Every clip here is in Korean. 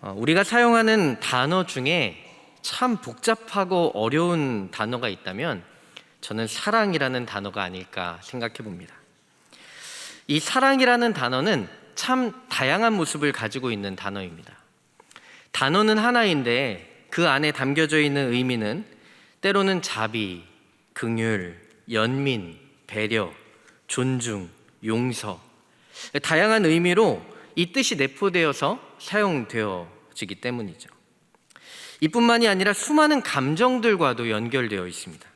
우리가 사용하는 단어 중에 참 복잡하고 어려운 단어가 있다면 저는 사랑이라는 단어가 아닐까 생각해 봅니다. 이 사랑이라는 단어는 참 다양한 모습을 가지고 있는 단어입니다. 단어는 하나인데 그 안에 담겨져 있는 의미는 때로는 자비, 긍휼, 연민, 배려, 존중, 용서, 다양한 의미로 이 뜻이 내포되어서 사용되어지기 때문이죠. 이뿐만이 아니라 수많은 감정들과도 연결되어 있습니다.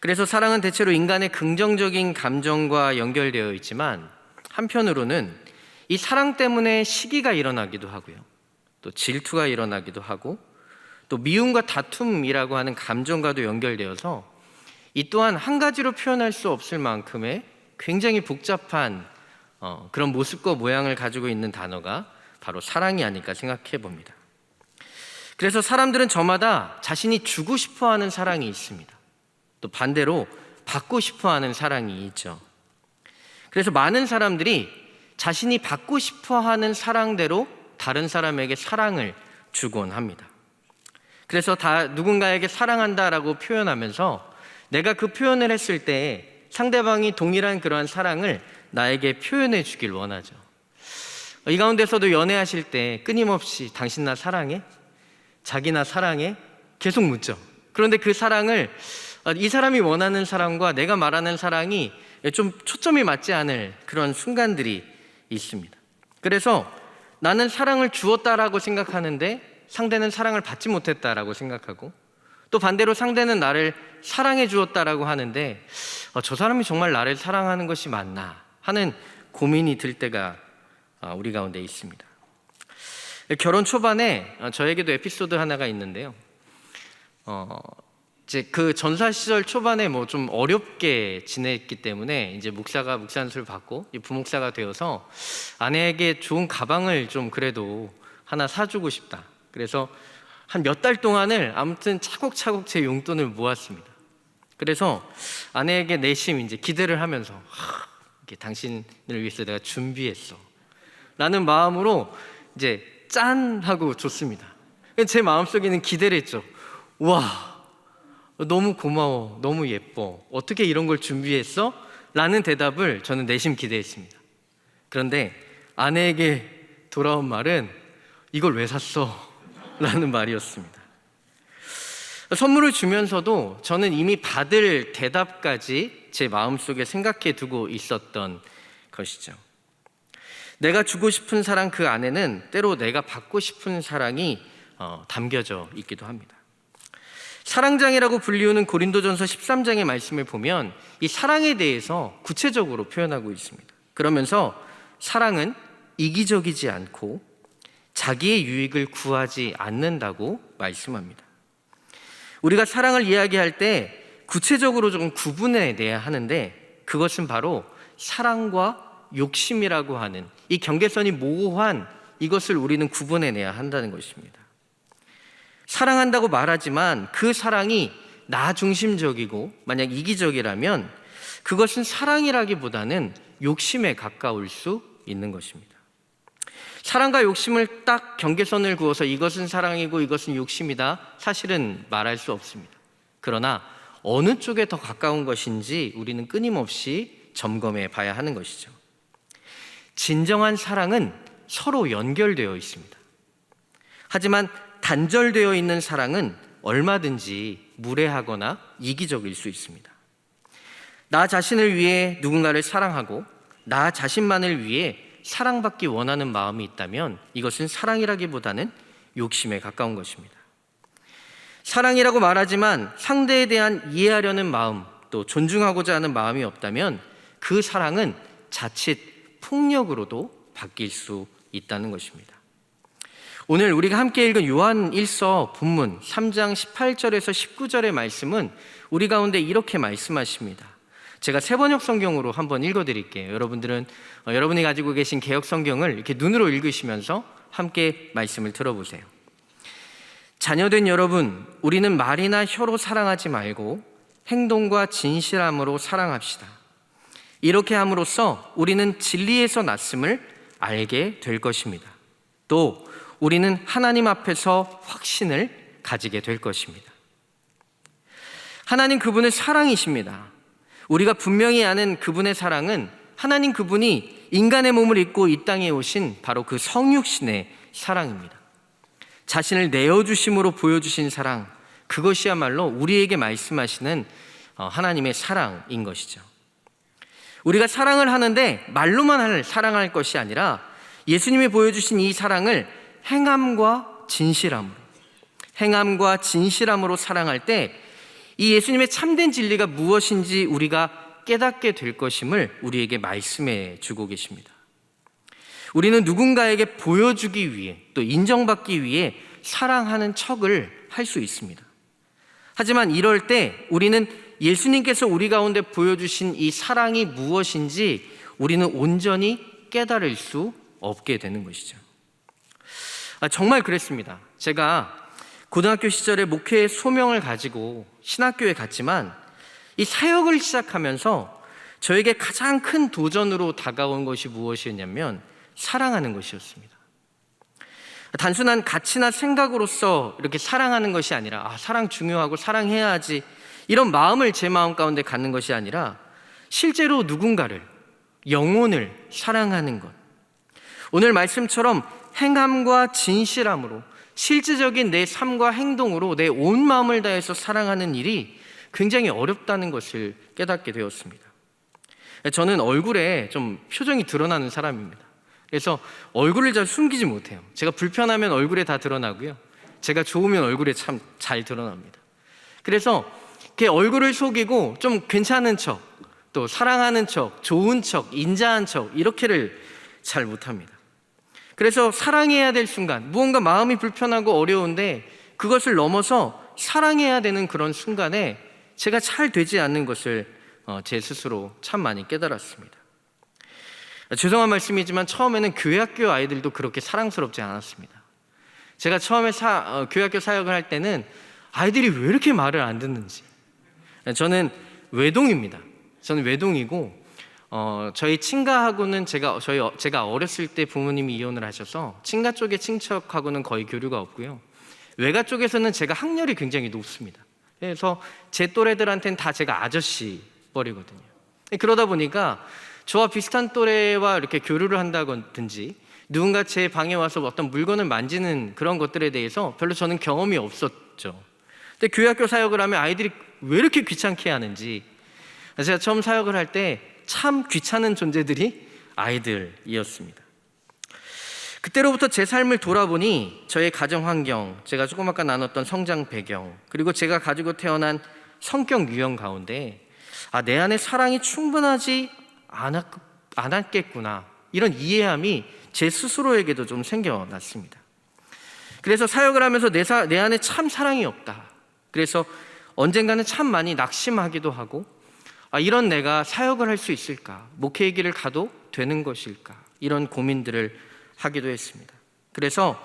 그래서 사랑은 대체로 인간의 긍정적인 감정과 연결되어 있지만 한편으로는 이 사랑 때문에 시기가 일어나기도 하고요, 또 질투가 일어나기도 하고, 또 미움과 다툼이라고 하는 감정과도 연결되어서 이 또한 한 가지로 표현할 수 없을 만큼의 굉장히 복잡한 그런 모습과 모양을 가지고 있는 단어가 바로 사랑이 아닐까 생각해 봅니다. 그래서 사람들은 저마다 자신이 주고 싶어하는 사랑이 있습니다. 또 반대로 받고 싶어하는 사랑이 있죠. 그래서 많은 사람들이 자신이 받고 싶어하는 사랑대로 다른 사람에게 사랑을 주곤 합니다. 그래서 누군가에게 사랑한다라고 표현하면서 내가 그 표현을 했을 때 상대방이 동일한 그러한 사랑을 나에게 표현해 주길 원하죠. 이 가운데서도 연애하실 때 끊임없이 당신 나 사랑해? 자기 나 사랑해? 계속 묻죠. 그런데 그 사랑을 이 사람이 원하는 사랑과 내가 말하는 사랑이 좀 초점이 맞지 않을 그런 순간들이 있습니다. 그래서 나는 사랑을 주었다라고 생각하는데 상대는 사랑을 받지 못했다라고 생각하고, 또 반대로 상대는 나를 사랑해 주었다라고 하는데 저 사람이 정말 나를 사랑하는 것이 맞나 하는 고민이 들 때가 우리 가운데 있습니다. 결혼 초반에 저에게도 에피소드 하나가 있는데요. 이제 그 전사 시절 초반에 좀 어렵게 지냈기 때문에 이제 묵상수를 받고 부목사가 되어서 아내에게 좋은 가방을 좀 그래도 하나 사주고 싶다. 그래서 한 몇 달 동안을 아무튼 차곡차곡 제 용돈을 모았습니다. 그래서 아내에게 내심 이제 기대를 하면서 이게 당신을 위해서 내가 준비했어 라는 마음으로 이제 짠 하고 줬습니다. 제 마음속에는 기대를 했죠. 와, 너무 고마워, 너무 예뻐, 어떻게 이런 걸 준비했어? 라는 대답을 저는 내심 기대했습니다. 그런데 아내에게 돌아온 말은 이걸 왜 샀어? 라는 말이었습니다. 선물을 주면서도 저는 이미 받을 대답까지 제 마음속에 생각해 두고 있었던 것이죠. 내가 주고 싶은 사랑 그 안에는 때로 내가 받고 싶은 사랑이 담겨져 있기도 합니다. 사랑장이라고 불리우는 고린도전서 13장의 말씀을 보면 이 사랑에 대해서 구체적으로 표현하고 있습니다. 그러면서 사랑은 이기적이지 않고 자기의 유익을 구하지 않는다고 말씀합니다. 우리가 사랑을 이야기할 때 구체적으로 좀 구분해 내야 하는데 그것은 바로 사랑과 욕심이라고 하는 이 경계선이 모호한 이것을 우리는 구분해 내야 한다는 것입니다. 사랑한다고 말하지만 그 사랑이 나 중심적이고 만약 이기적이라면 그것은 사랑이라기보다는 욕심에 가까울 수 있는 것입니다. 사랑과 욕심을 딱 경계선을 그어서 이것은 사랑이고 이것은 욕심이다 사실은 말할 수 없습니다. 그러나 어느 쪽에 더 가까운 것인지 우리는 끊임없이 점검해 봐야 하는 것이죠. 진정한 사랑은 서로 연결되어 있습니다. 하지만 단절되어 있는 사랑은 얼마든지 무례하거나 이기적일 수 있습니다. 나 자신을 위해 누군가를 사랑하고 나 자신만을 위해 사랑받기 원하는 마음이 있다면 이것은 사랑이라기보다는 욕심에 가까운 것입니다. 사랑이라고 말하지만 상대에 대한 이해하려는 마음, 또 존중하고자 하는 마음이 없다면 그 사랑은 자칫 폭력으로도 바뀔 수 있다는 것입니다. 오늘 우리가 함께 읽은 요한 1서 본문 3장 18절에서 19절의 말씀은 우리 가운데 이렇게 말씀하십니다. 제가 새번역 성경으로 한번 읽어드릴게요. 여러분들은 여러분이 가지고 계신 개역 성경을 이렇게 눈으로 읽으시면서 함께 말씀을 들어보세요. 자녀된 여러분, 우리는 말이나 혀로 사랑하지 말고 행동과 진실함으로 사랑합시다. 이렇게 함으로써 우리는 진리에서 났음을 알게 될 것입니다. 또 우리는 하나님 앞에서 확신을 가지게 될 것입니다. 하나님 그분은 사랑이십니다. 우리가 분명히 아는 그분의 사랑은 하나님 그분이 인간의 몸을 입고 이 땅에 오신 바로 그 성육신의 사랑입니다. 자신을 내어주심으로 보여주신 사랑, 그것이야말로 우리에게 말씀하시는 하나님의 사랑인 것이죠. 우리가 사랑을 하는데 말로만 사랑할 것이 아니라 예수님이 보여주신 이 사랑을 행함과 진실함으로 사랑할 때 이 예수님의 참된 진리가 무엇인지 우리가 깨닫게 될 것임을 우리에게 말씀해 주고 계십니다. 우리는 누군가에게 보여주기 위해 또 인정받기 위해 사랑하는 척을 할 수 있습니다. 하지만 이럴 때 우리는 예수님께서 우리 가운데 보여주신 이 사랑이 무엇인지 우리는 온전히 깨달을 수 없게 되는 것이죠. 정말 그랬습니다. 제가 고등학교 시절에 목회의 소명을 가지고 신학교에 갔지만 이 사역을 시작하면서 저에게 가장 큰 도전으로 다가온 것이 무엇이었냐면 사랑하는 것이었습니다. 단순한 가치나 생각으로서 이렇게 사랑하는 것이 아니라 사랑 중요하고 사랑해야지 이런 마음을 제 마음 가운데 갖는 것이 아니라 실제로 누군가를, 영혼을 사랑하는 것. 오늘 말씀처럼 행함과 진실함으로 실질적인 내 삶과 행동으로 내 온 마음을 다해서 사랑하는 일이 굉장히 어렵다는 것을 깨닫게 되었습니다. 저는 얼굴에 좀 표정이 드러나는 사람입니다. 그래서 얼굴을 잘 숨기지 못해요. 제가 불편하면 얼굴에 다 드러나고요. 제가 좋으면 얼굴에 참 잘 드러납니다. 그래서 이렇게 얼굴을 속이고 좀 괜찮은 척, 또 사랑하는 척, 좋은 척, 인자한 척 이렇게를 잘 못합니다. 그래서 사랑해야 될 순간, 무언가 마음이 불편하고 어려운데 그것을 넘어서 사랑해야 되는 그런 순간에 제가 잘 되지 않는 것을 제 스스로 참 많이 깨달았습니다. 죄송한 말씀이지만 처음에는 교회학교 아이들도 그렇게 사랑스럽지 않았습니다. 제가 처음에 교회학교 사역을 할 때는 아이들이 왜 이렇게 말을 안 듣는지. 저는 외동입니다. 저는 외동이고 저희 친가하고는 제가 어렸을 때 부모님이 이혼을 하셔서 친가 쪽의 친척하고는 거의 교류가 없고요. 외가 쪽에서는 제가 학렬이 굉장히 높습니다. 그래서 제 또래들한테는 다 제가 아저씨 뻘이거든요. 그러다 보니까 저와 비슷한 또래와 이렇게 교류를 한다든지 누군가 제 방에 와서 어떤 물건을 만지는 그런 것들에 대해서 별로 저는 경험이 없었죠. 근데 교회학교 사역을 하면 아이들이 왜 이렇게 귀찮게 하는지, 제가 처음 사역을 할 때 참 귀찮은 존재들이 아이들이었습니다. 그때로부터 제 삶을 돌아보니 저의 가정 환경, 제가 조금 아까 나눴던 성장 배경, 그리고 제가 가지고 태어난 성격 유형 가운데 내 안에 사랑이 충분하지 않았겠구나, 이런 이해함이 제 스스로에게도 좀 생겨났습니다. 그래서 사역을 하면서 내 안에 참 사랑이 없다, 그래서 언젠가는 참 많이 낙심하기도 하고 이런 내가 사역을 할 수 있을까, 목회의 길을 가도 되는 것일까, 이런 고민들을 하기도 했습니다. 그래서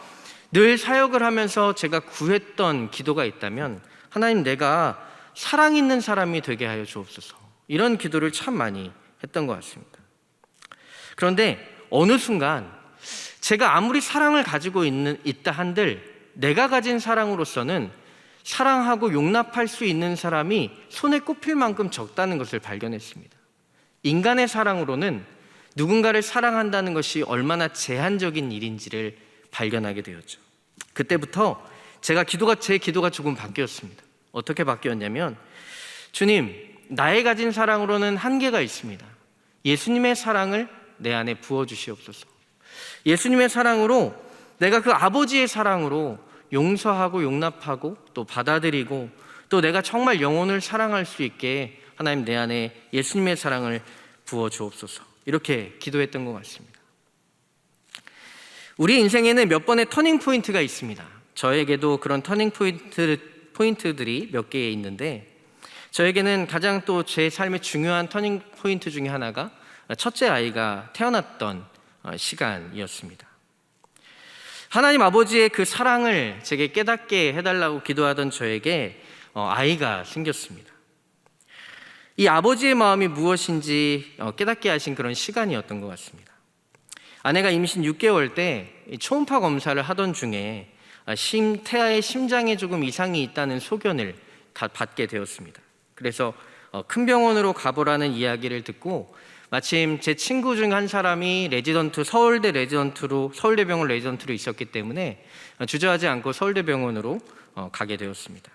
늘 사역을 하면서 제가 구했던 기도가 있다면 하나님, 내가 사랑 있는 사람이 되게 하여 주옵소서, 이런 기도를 참 많이 했던 것 같습니다. 그런데 어느 순간 제가 아무리 사랑을 가지고 있다 한들 내가 가진 사랑으로서는 사랑하고 용납할 수 있는 사람이 손에 꼽힐 만큼 적다는 것을 발견했습니다. 인간의 사랑으로는 누군가를 사랑한다는 것이 얼마나 제한적인 일인지를 발견하게 되었죠. 그때부터 제 기도가 조금 바뀌었습니다. 어떻게 바뀌었냐면, 주님, 나의 가진 사랑으로는 한계가 있습니다. 예수님의 사랑을 내 안에 부어주시옵소서. 예수님의 사랑으로, 내가 그 아버지의 사랑으로 용서하고 용납하고 또 받아들이고 또 내가 정말 영혼을 사랑할 수 있게 하나님, 내 안에 예수님의 사랑을 부어 주옵소서, 이렇게 기도했던 것 같습니다. 우리 인생에는 몇 번의 터닝 포인트가 있습니다. 저에게도 그런 터닝 포인트들이 몇 개 있는데, 저에게는 가장 또 제 삶의 중요한 터닝 포인트 중에 하나가 첫째 아이가 태어났던 시간이었습니다. 하나님 아버지의 그 사랑을 제게 깨닫게 해달라고 기도하던 저에게 아이가 생겼습니다. 이 아버지의 마음이 무엇인지 깨닫게 하신 그런 시간이었던 것 같습니다. 아내가 임신 6개월 때 초음파 검사를 하던 중에 태아의 심장에 조금 이상이 있다는 소견을 받게 되었습니다. 그래서 큰 병원으로 가보라는 이야기를 듣고 마침 제 친구 중 한 사람이 서울대병원 레지던트로 있었기 때문에 주저하지 않고 서울대병원으로 가게 되었습니다.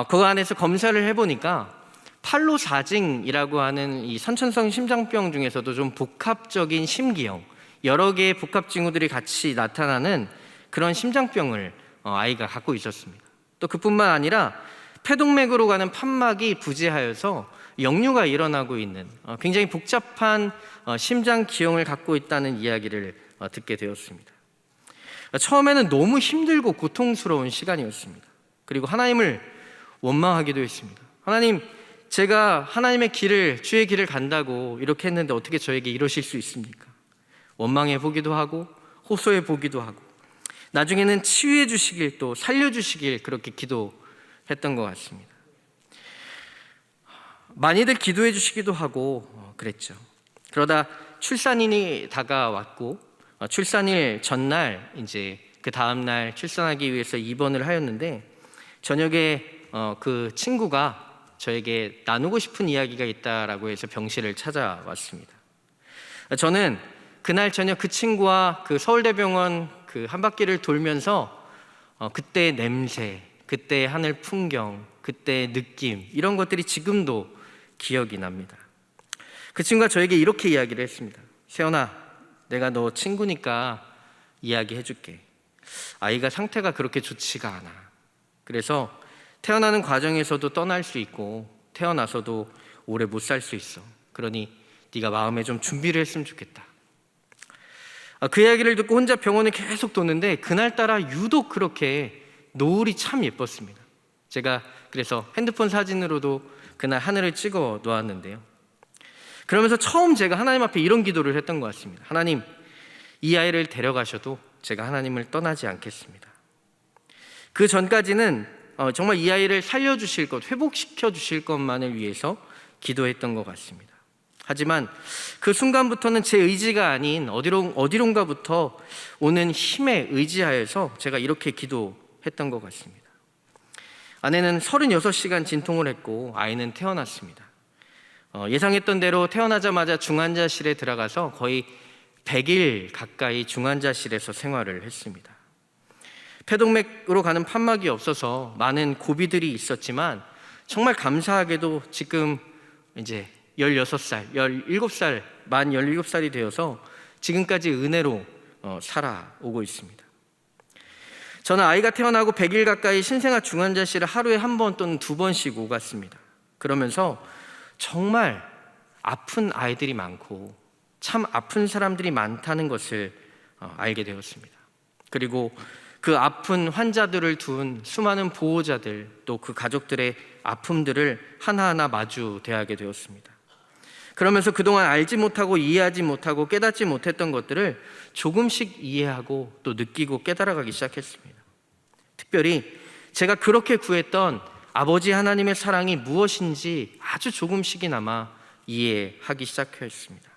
그 안에서 검사를 해보니까 팔로사징이라고 하는 이 선천성 심장병 중에서도 좀 복합적인 심기형, 여러 개의 복합 징후들이 같이 나타나는 그런 심장병을 아이가 갖고 있었습니다. 또 그뿐만 아니라 폐동맥으로 가는 판막이 부재하여서 역류가 일어나고 있는 굉장히 복잡한 심장 기형을 갖고 있다는 이야기를 듣게 되었습니다. 처음에는 너무 힘들고 고통스러운 시간이었습니다. 그리고 하나님을 원망하기도 했습니다. 하나님, 제가 하나님의 주의 길을 간다고 이렇게 했는데 어떻게 저에게 이러실 수 있습니까? 원망해 보기도 하고 호소해 보기도 하고 나중에는 치유해 주시길 또 살려주시길 그렇게 기도했던 것 같습니다. 많이들 기도해 주시기도 하고 그랬죠. 그러다 출산일이 다가왔고 출산일 전날 이제 그 다음날 출산하기 위해서 입원을 하였는데 저녁에 그 친구가 저에게 나누고 싶은 이야기가 있다라고 해서 병실을 찾아왔습니다. 저는 그날 저녁 그 친구와 그 서울대병원 그 한 바퀴를 돌면서 그때의 냄새, 그때의 하늘 풍경, 그때의 느낌 이런 것들이 지금도 기억이 납니다. 그 친구가 저에게 이렇게 이야기를 했습니다. 세연아, 내가 너 친구니까 이야기해 줄게. 아이가 상태가 그렇게 좋지가 않아. 그래서 태어나는 과정에서도 떠날 수 있고 태어나서도 오래 못 살 수 있어. 그러니 네가 마음에 좀 준비를 했으면 좋겠다. 그 이야기를 듣고 혼자 병원을 계속 도는데 그날따라 유독 그렇게 노을이 참 예뻤습니다. 제가 그래서 핸드폰 사진으로도 그날 하늘을 찍어 놓았는데요. 그러면서 처음 제가 하나님 앞에 이런 기도를 했던 것 같습니다. 하나님, 이 아이를 데려가셔도 제가 하나님을 떠나지 않겠습니다. 그 전까지는 정말 이 아이를 살려주실 것, 회복시켜 주실 것만을 위해서 기도했던 것 같습니다. 하지만 그 순간부터는 제 의지가 아닌 어디론가부터 오는 힘에 의지하여서 제가 이렇게 기도했던 것 같습니다. 아내는 36시간 진통을 했고 아이는 태어났습니다. 예상했던 대로 태어나자마자 중환자실에 들어가서 거의 100일 가까이 중환자실에서 생활을 했습니다. 폐동맥으로 가는 판막이 없어서 많은 고비들이 있었지만 정말 감사하게도 지금 이제 16살, 17살, 만 17살이 되어서 지금까지 은혜로 살아오고 있습니다. 저는 아이가 태어나고 100일 가까이 신생아 중환자실을 하루에 한 번 또는 2번씩 오갔습니다. 그러면서 정말 아픈 아이들이 많고 참 아픈 사람들이 많다는 것을 알게 되었습니다. 그리고 그 아픈 환자들을 둔 수많은 보호자들 또 그 가족들의 아픔들을 하나하나 마주 대하게 되었습니다. 그러면서 그동안 알지 못하고 이해하지 못하고 깨닫지 못했던 것들을 조금씩 이해하고 또 느끼고 깨달아가기 시작했습니다. 특별히 제가 그렇게 구했던 아버지 하나님의 사랑이 무엇인지 아주 조금씩이나마 이해하기 시작했습니다.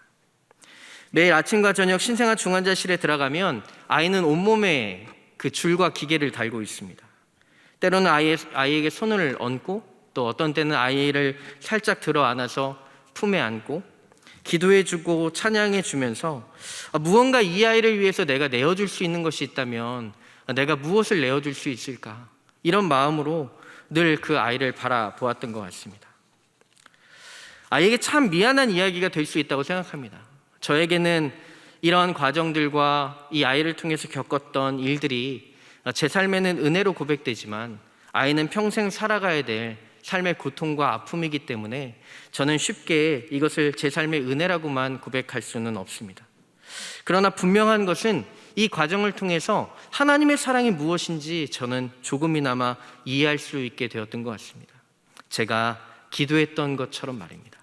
매일 아침과 저녁 신생아 중환자실에 들어가면 아이는 온몸에 그 줄과 기계를 달고 있습니다. 때로는 아이에게 손을 얹고 또 어떤 때는 아이를 살짝 들어 안아서 품에 안고 기도해주고 찬양해주면서 무언가 이 아이를 위해서 내가 내어줄 수 있는 것이 있다면 내가 무엇을 내어줄 수 있을까, 이런 마음으로 늘 그 아이를 바라보았던 것 같습니다. 아이에게 참 미안한 이야기가 될 수 있다고 생각합니다. 저에게는 이러한 과정들과 이 아이를 통해서 겪었던 일들이 제 삶에는 은혜로 고백되지만 아이는 평생 살아가야 될 삶의 고통과 아픔이기 때문에 저는 쉽게 이것을 제 삶의 은혜라고만 고백할 수는 없습니다. 그러나 분명한 것은 이 과정을 통해서 하나님의 사랑이 무엇인지 저는 조금이나마 이해할 수 있게 되었던 것 같습니다. 제가 기도했던 것처럼 말입니다.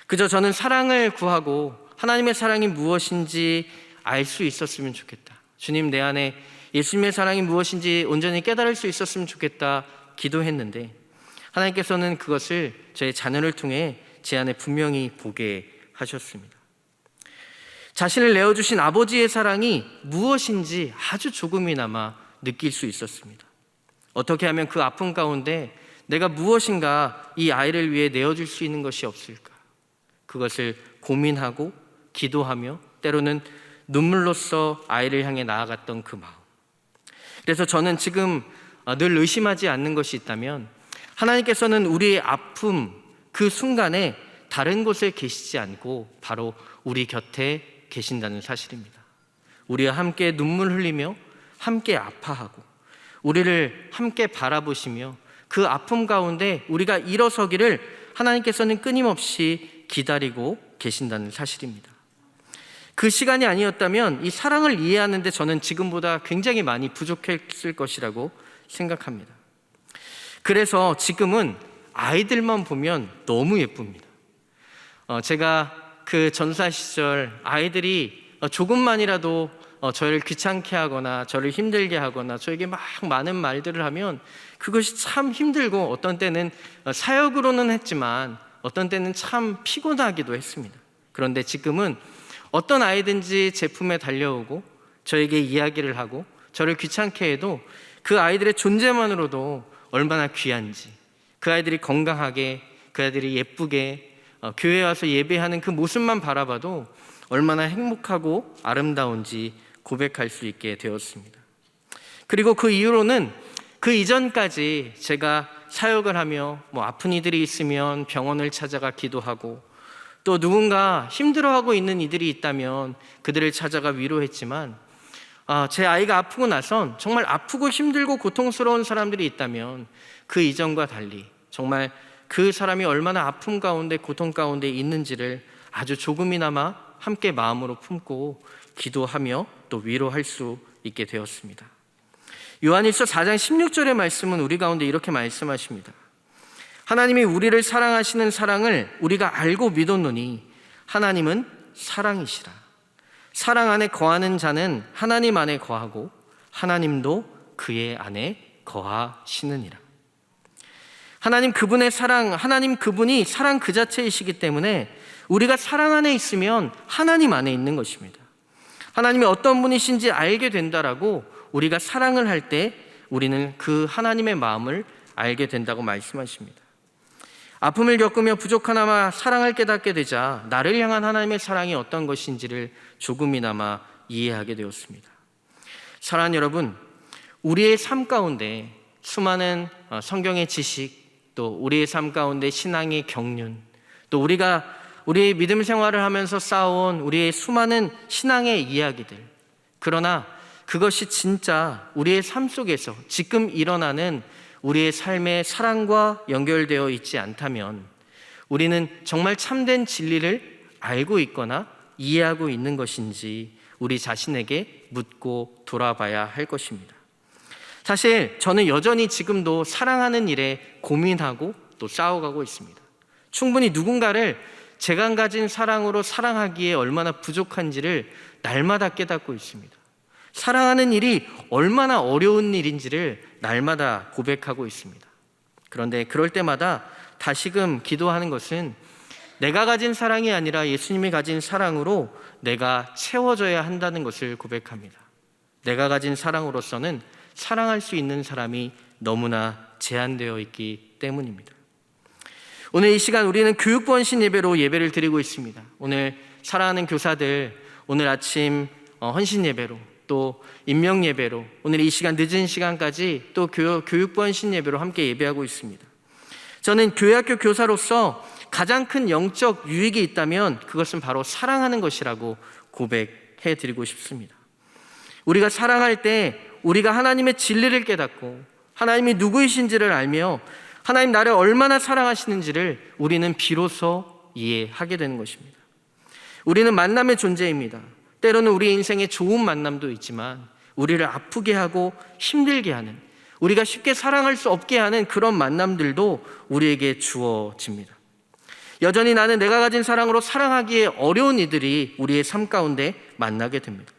그저 저는 사랑을 구하고 하나님의 사랑이 무엇인지 알 수 있었으면 좋겠다. 주님, 내 안에 예수님의 사랑이 무엇인지 온전히 깨달을 수 있었으면 좋겠다 기도했는데 하나님께서는 그것을 저의 자녀를 통해 제 안에 분명히 보게 하셨습니다. 자신을 내어주신 아버지의 사랑이 무엇인지 아주 조금이나마 느낄 수 있었습니다. 어떻게 하면 그 아픔 가운데 내가 무엇인가 이 아이를 위해 내어줄 수 있는 것이 없을까? 그것을 고민하고 기도하며 때로는 눈물로써 아이를 향해 나아갔던 그 마음. 그래서 저는 지금 늘 의심하지 않는 것이 있다면 하나님께서는 우리의 아픔 그 순간에 다른 곳에 계시지 않고 바로 우리 곁에 계신다는 사실입니다. 우리와 함께 눈물 흘리며 함께 아파하고 우리를 함께 바라보시며 그 아픔 가운데 우리가 일어서기를 하나님께서는 끊임없이 기다리고 계신다는 사실입니다. 그 시간이 아니었다면 이 사랑을 이해하는데 저는 지금보다 굉장히 많이 부족했을 것이라고 생각합니다. 그래서 지금은 아이들만 보면 너무 예쁩니다. 제가 그 전사 시절 아이들이 조금만이라도 저를 귀찮게 하거나 저를 힘들게 하거나 저에게 막 많은 말들을 하면 그것이 참 힘들고 어떤 때는 사역으로는 했지만 어떤 때는 참 피곤하기도 했습니다. 그런데 지금은 어떤 아이든지 제품에 달려오고 저에게 이야기를 하고 저를 귀찮게 해도 그 아이들의 존재만으로도 얼마나 귀한지, 그 아이들이 건강하게, 그 아이들이 예쁘게 교회에 와서 예배하는 그 모습만 바라봐도 얼마나 행복하고 아름다운지 고백할 수 있게 되었습니다. 그리고 그 이후로는 그 이전까지 제가 사역을 하며 아픈 이들이 있으면 병원을 찾아가 기도하고 또 누군가 힘들어하고 있는 이들이 있다면 그들을 찾아가 위로했지만 제 아이가 아프고 나선 정말 아프고 힘들고 고통스러운 사람들이 있다면 그 이전과 달리 정말 그 사람이 얼마나 아픔 가운데 고통 가운데 있는지를 아주 조금이나마 함께 마음으로 품고 기도하며 또 위로할 수 있게 되었습니다. 요한일서 4장 16절의 말씀은 우리 가운데 이렇게 말씀하십니다. 하나님이 우리를 사랑하시는 사랑을 우리가 알고 믿었노니 하나님은 사랑이시라. 사랑 안에 거하는 자는 하나님 안에 거하고 하나님도 그의 안에 거하시느니라. 하나님 그분의 사랑, 하나님 그분이 사랑 그 자체이시기 때문에 우리가 사랑 안에 있으면 하나님 안에 있는 것입니다. 하나님이 어떤 분이신지 알게 된다라고 우리가 사랑을 할 때 우리는 그 하나님의 마음을 알게 된다고 말씀하십니다. 아픔을 겪으며 부족하나마 사랑을 깨닫게 되자 나를 향한 하나님의 사랑이 어떤 것인지를 조금이나마 이해하게 되었습니다. 사랑하는 여러분, 우리의 삶 가운데 수많은 성경의 지식, 또 우리의 삶 가운데 신앙의 경륜, 또 우리의 믿음 생활을 하면서 쌓아온 우리의 수많은 신앙의 이야기들, 그러나 그것이 진짜 우리의 삶 속에서 지금 일어나는 우리의 삶의 사랑과 연결되어 있지 않다면 우리는 정말 참된 진리를 알고 있거나 이해하고 있는 것인지 우리 자신에게 묻고 돌아봐야 할 것입니다. 사실 저는 여전히 지금도 사랑하는 일에 고민하고 또 싸워가고 있습니다. 충분히 누군가를 제가 가진 사랑으로 사랑하기에 얼마나 부족한지를 날마다 깨닫고 있습니다. 사랑하는 일이 얼마나 어려운 일인지를 날마다 고백하고 있습니다. 그런데 그럴 때마다 다시금 기도하는 것은 내가 가진 사랑이 아니라 예수님이 가진 사랑으로 내가 채워져야 한다는 것을 고백합니다. 내가 가진 사랑으로서는 사랑할 수 있는 사람이 너무나 제한되어 있기 때문입니다. 오늘 이 시간 우리는 교육부 헌신 예배로 예배를 드리고 있습니다. 오늘 사랑하는 교사들 오늘 아침 헌신 예배로 또 임명 예배로 오늘 이 시간 늦은 시간까지 또 교육부 헌신 예배로 함께 예배하고 있습니다. 저는 교회학교 교사로서 가장 큰 영적 유익이 있다면 그것은 바로 사랑하는 것이라고 고백해 드리고 싶습니다. 우리가 사랑할 때 우리가 하나님의 진리를 깨닫고 하나님이 누구이신지를 알며 하나님 나를 얼마나 사랑하시는지를 우리는 비로소 이해하게 되는 것입니다. 우리는 만남의 존재입니다. 때로는 우리 인생에 좋은 만남도 있지만 우리를 아프게 하고 힘들게 하는, 우리가 쉽게 사랑할 수 없게 하는 그런 만남들도 우리에게 주어집니다. 여전히 나는 내가 가진 사랑으로 사랑하기에 어려운 이들이 우리의 삶 가운데 만나게 됩니다.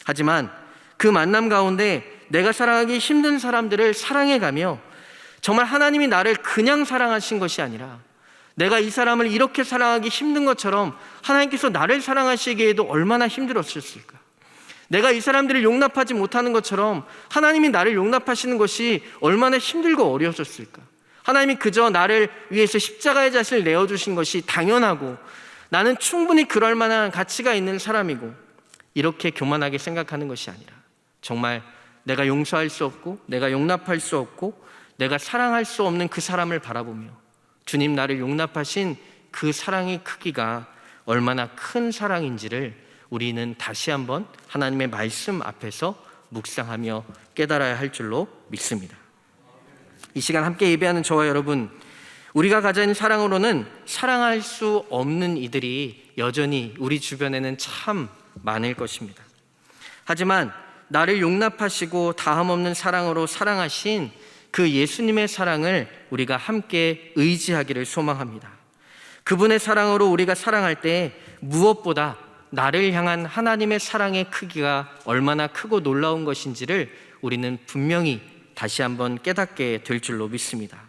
하지만 그 만남 가운데 내가 사랑하기 힘든 사람들을 사랑해가며 정말 하나님이 나를 그냥 사랑하신 것이 아니라 내가 이 사람을 이렇게 사랑하기 힘든 것처럼 하나님께서 나를 사랑하시기에도 얼마나 힘들었을까? 내가 이 사람들을 용납하지 못하는 것처럼 하나님이 나를 용납하시는 것이 얼마나 힘들고 어려웠을까? 하나님이 그저 나를 위해서 십자가의 자신을 내어주신 것이 당연하고 나는 충분히 그럴 만한 가치가 있는 사람이고 이렇게 교만하게 생각하는 것이 아니라 정말 내가 용서할 수 없고 내가 용납할 수 없고 내가 사랑할 수 없는 그 사람을 바라보며 주님 나를 용납하신 그 사랑의 크기가 얼마나 큰 사랑인지를 우리는 다시 한번 하나님의 말씀 앞에서 묵상하며 깨달아야 할 줄로 믿습니다. 이 시간 함께 예배하는 저와 여러분, 우리가 가진 사랑으로는 사랑할 수 없는 이들이 여전히 우리 주변에는 참 많을 것입니다. 하지만 나를 용납하시고 다함없는 사랑으로 사랑하신 그 예수님의 사랑을 우리가 함께 의지하기를 소망합니다. 그분의 사랑으로 우리가 사랑할 때 무엇보다 나를 향한 하나님의 사랑의 크기가 얼마나 크고 놀라운 것인지를 우리는 분명히 다시 한번 깨닫게 될 줄로 믿습니다.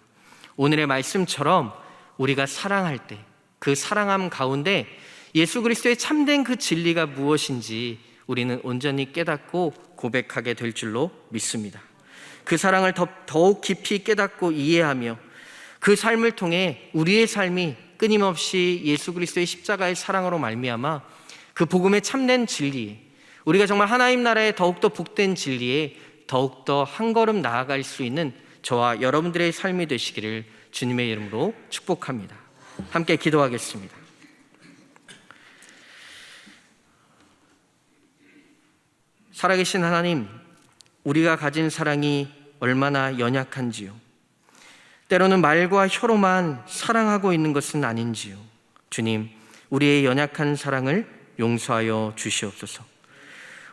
오늘의 말씀처럼 우리가 사랑할 때 그 사랑함 가운데 예수 그리스도의 참된 그 진리가 무엇인지 우리는 온전히 깨닫고 고백하게 될 줄로 믿습니다. 그 사랑을 더욱 깊이 깨닫고 이해하며 그 삶을 통해 우리의 삶이 끊임없이 예수 그리스도의 십자가의 사랑으로 말미암아 그 복음의 참된 진리에, 우리가 정말 하나님 나라의 더욱더 복된 진리에 더욱더 한 걸음 나아갈 수 있는 저와 여러분들의 삶이 되시기를 주님의 이름으로 축복합니다. 함께 기도하겠습니다. 살아계신 하나님, 우리가 가진 사랑이 얼마나 연약한지요, 때로는 말과 혀로만 사랑하고 있는 것은 아닌지요. 주님, 우리의 연약한 사랑을 용서하여 주시옵소서.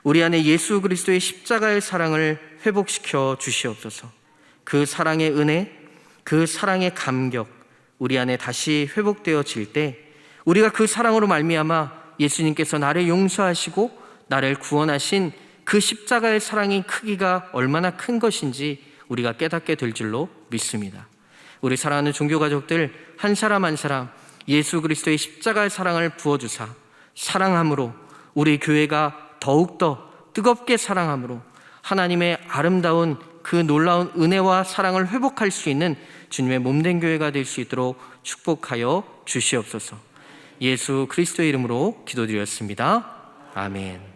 우리 안에 예수 그리스도의 십자가의 사랑을 회복시켜 주시옵소서. 그 사랑의 은혜, 그 사랑의 감격 우리 안에 다시 회복되어질 때 우리가 그 사랑으로 말미암아 예수님께서 나를 용서하시고 나를 구원하신 그 십자가의 사랑의 크기가 얼마나 큰 것인지 우리가 깨닫게 될 줄로 믿습니다. 우리 사랑하는 종교가족들 한 사람 한 사람 예수 그리스도의 십자가의 사랑을 부어주사 사랑함으로 우리 교회가 더욱더 뜨겁게 사랑함으로 하나님의 아름다운 그 놀라운 은혜와 사랑을 회복할 수 있는 주님의 몸된 교회가 될 수 있도록 축복하여 주시옵소서. 예수 그리스도의 이름으로 기도드렸습니다. 아멘.